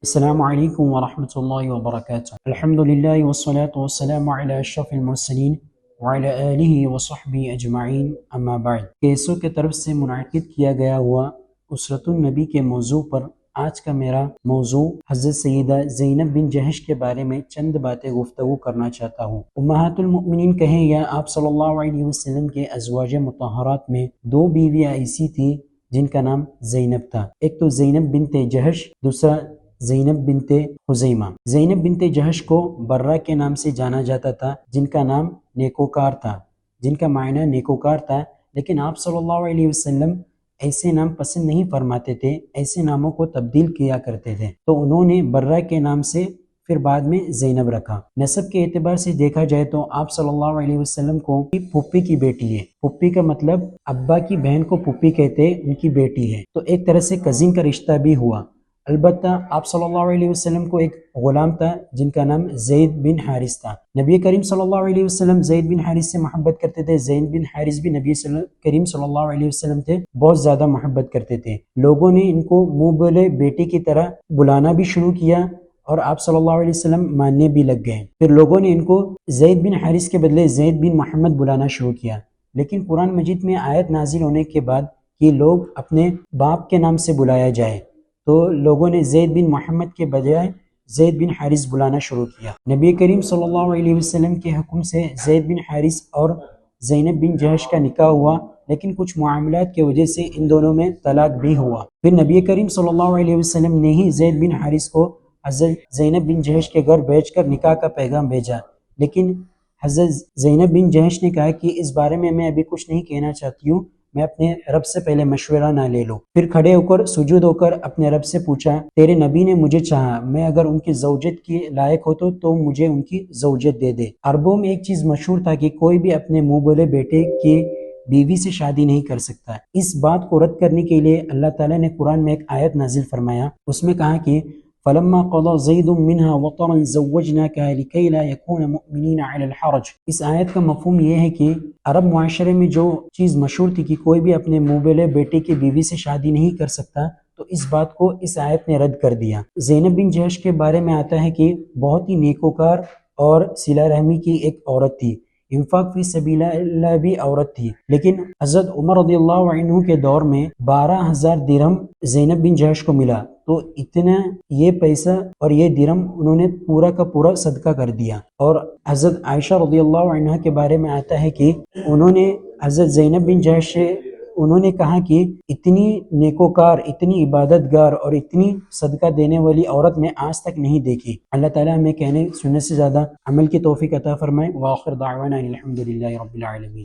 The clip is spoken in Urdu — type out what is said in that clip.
السلام علیکم ورحمۃ اللہ وبرکاتہ۔ الحمد للہ والصلاة والسلام علی اشرف المرسلین وعلی آلہ وصحبہ اجمعین، اما بعد۔ کیسوں کے طرف سے منعقد کیا گیا ہوا اسرۃ النبی کے موضوع پر آج کا میرا موضوع حضرت سیدہ زینب بن جہش کے بارے میں چند باتیں گفتگو کرنا چاہتا ہوں۔ امہات المؤمنین کہیں یا آپ صلی اللہ علیہ وسلم کے ازواج مطہرات میں دو بیویاں ایسی تھی جن کا نام زینب تھا، ایک تو زینب بنت جہش، دوسرا زینب بنت خزیمہ۔ زینب بنت جہش کو برہ کے نام سے جانا جاتا تھا، جن کا نام نیکوکار تھا، جن کا معنی نیکوکار تھا، لیکن آپ صلی اللہ علیہ وسلم ایسے نام پسند نہیں فرماتے تھے، ایسے ناموں کو تبدیل کیا کرتے تھے، تو انہوں نے برہ کے نام سے پھر بعد میں زینب رکھا۔ نسب کے اعتبار سے دیکھا جائے تو آپ صلی اللہ علیہ وسلم کو پھپھی کی بیٹی ہے، پھپھی کا مطلب ابا کی بہن کو پھپھی کہتے، ان کی بیٹی ہے، تو ایک طرح سے کزن کا رشتہ بھی ہوا۔ البتہ آپ صلی اللہ علیہ وسلم کو ایک غلام تھا جن کا نام زید بن حارث تھا۔ نبی کریم صلی اللہ علیہ وسلم زید بن حارث سے محبت کرتے تھے، زید بن حارث بھی نبی کریم صلی اللہ علیہ وسلم سے بہت زیادہ محبت کرتے تھے۔ لوگوں نے ان کو منہ بولے بیٹے کی طرح بلانا بھی شروع کیا اور آپ صلی اللہ علیہ وسلم ماننے بھی لگ گئے۔ پھر لوگوں نے ان کو زید بن حارث کے بدلے زید بن محمد بلانا شروع کیا، لیکن قرآن مجید میں آیت نازل ہونے کے بعد کہ لوگ اپنے باپ کے نام سے بلایا جائے، تو لوگوں نے زید بن محمد کے بجائے زید بن حارث بلانا شروع کیا۔ نبی کریم صلی اللہ علیہ وسلم کے حکم سے زید بن حارث اور زینب بن جہش کا نکاح ہوا، لیکن کچھ معاملات کی وجہ سے ان دونوں میں طلاق بھی ہوا۔ پھر نبی کریم صلی اللہ علیہ وسلم نے ہی زید بن حارث کو حضرت زینب بن جہش کے گھر بھیج کر نکاح کا پیغام بھیجا، لیکن حضرت زینب بن جہش نے کہا کہ اس بارے میں ابھی کچھ نہیں کہنا چاہتی ہوں، میں اپنے رب سے پہلے مشورہ نہ لے لوں۔ پھر کھڑے ہو کر سجود ہو کر اپنے رب سے پوچھا، تیرے نبی نے مجھے چاہا، میں اگر ان کی زوجت کی لائق ہو تو مجھے ان کی زوجت دے دے۔ عربوں میں ایک چیز مشہور تھا کہ کوئی بھی اپنے منہ بولے بیٹے کی بیوی سے شادی نہیں کر سکتا۔ اس بات کو رد کرنے کے لیے اللہ تعالیٰ نے قرآن میں ایک آیت نازل فرمایا، اس میں کہا کہ فلما قضى زید منها وطرا زوجناكها لكي لا يكون مؤمنين على الحرج۔ اس آیت کا مفہوم یہ ہے کہ عرب معاشرے میں جو چیز مشہور تھی کہ کوئی بھی اپنے منہ بولے بیٹے کی بیوی سے شادی نہیں کر سکتا، تو اس بات کو اس آیت نے رد کر دیا۔ زینب بن جہش کے بارے میں آتا ہے کہ بہت ہی نیکوکار اور صلہ رحمی کی ایک عورت تھی، انفاق فی سبیل اللہ بھی عورت تھی، لیکن حضرت عمر رضی اللہ عنہ کے دور میں 12,000 درہم زینب بن جہش کو ملا، تو اتنا یہ پیسہ اور یہ درہم انہوں نے پورا کا پورا صدقہ کر دیا۔ اور حضرت عائشہ رضی اللہ عنہ کے بارے میں آتا ہے کہ انہوں نے حضرت زینب بن جہش سے انہوں نے کہا کہ اتنی نیکوکار، اتنی عبادت گار اور اتنی صدقہ دینے والی عورت میں آج تک نہیں دیکھی۔ اللہ تعالیٰ ہمیں کہنے سننے سے زیادہ عمل کی توفیق عطا فرمائے۔ وآخر دعوانا الحمد للہ رب العالمین۔